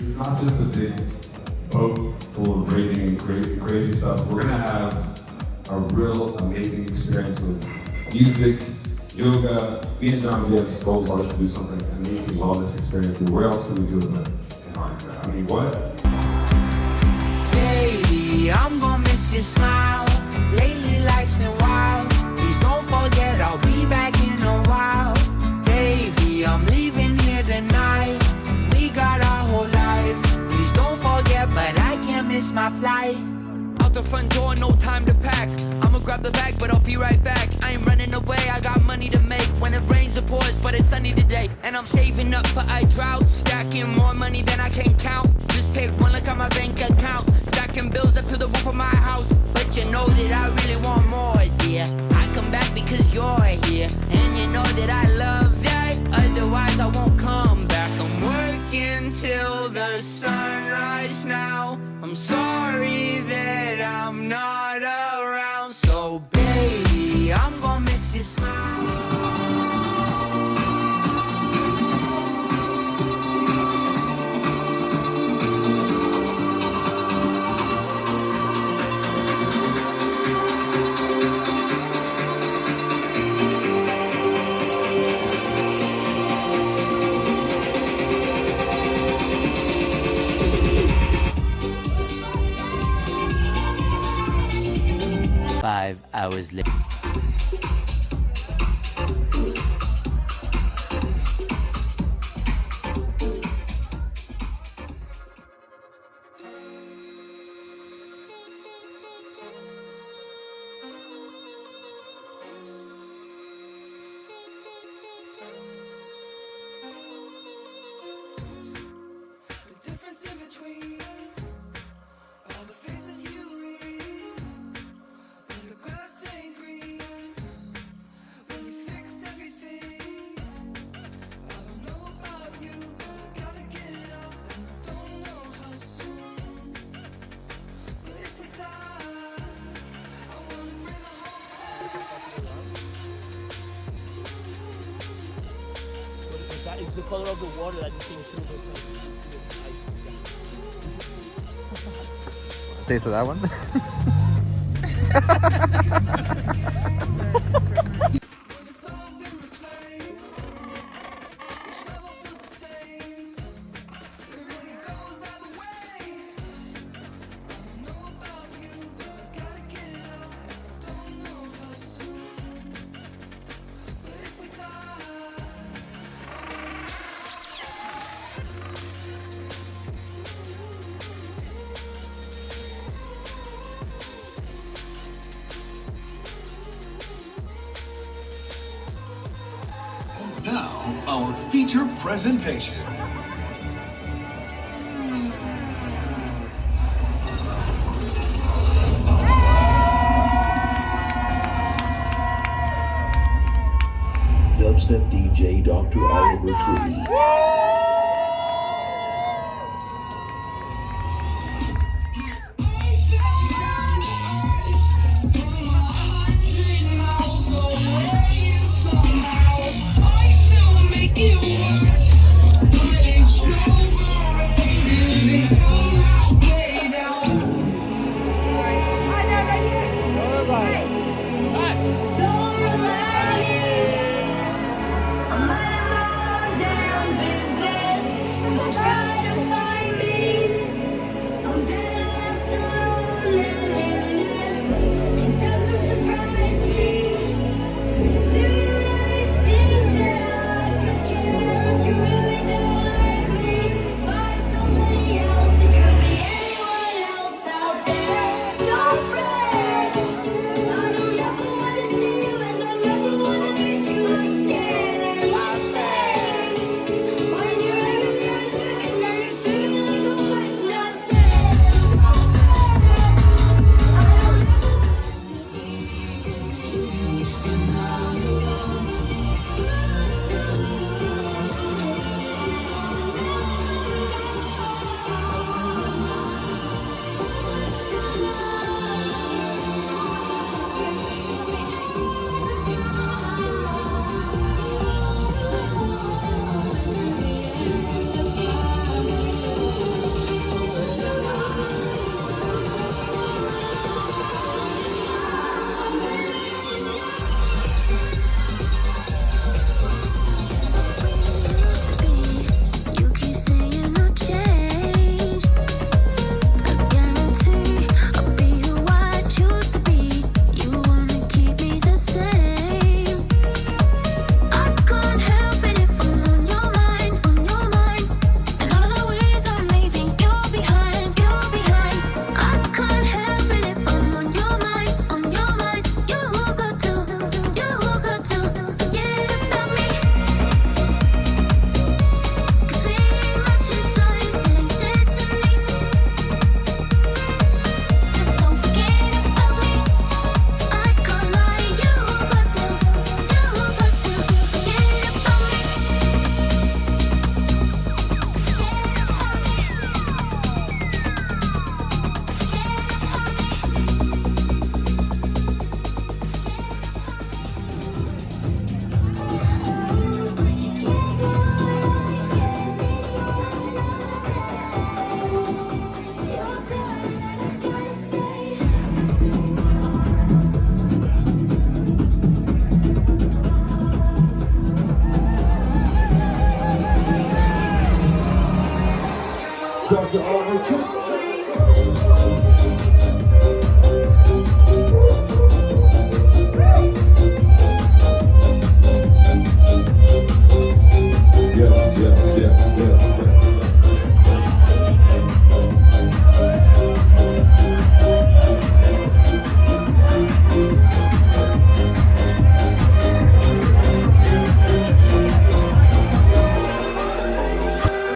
It's not just a big boat full of rating and crazy stuff. We're gonna have a real amazing experience with music, yoga. Me and John, we have goals on us to do something amazing wellness experience. And where else can we do it but in Antarctica? I mean, what? Baby, I'm gonna miss your smile. Lately life's been wild. Please don't forget I'll be back in a while. Baby, I'm leaving here tonight. We got our whole life. Please don't forget, but I can't miss my flight. Out the front door, no time to pack. I'ma grab the bag, but I'll be right back. I ain't running away, I got money to make. When it rains, it pours, but it's sunny today. And I'm saving up for a drought, stacking more money than I can count. Just take one look at my bank account, stacking bills up to the roof of my house. But you know that I really want more, dear. I come back because you're here, and you know that I love that. Otherwise, I won't come back. I'm working till the sunrise now. I'm sorry that I'm not around. So baby, I'm gonna miss your smile. Hours later. That is the color of the water that you came through the ice. Taste of that one? Now, our feature presentation. Dubstep DJ Dr. Oliver Tree.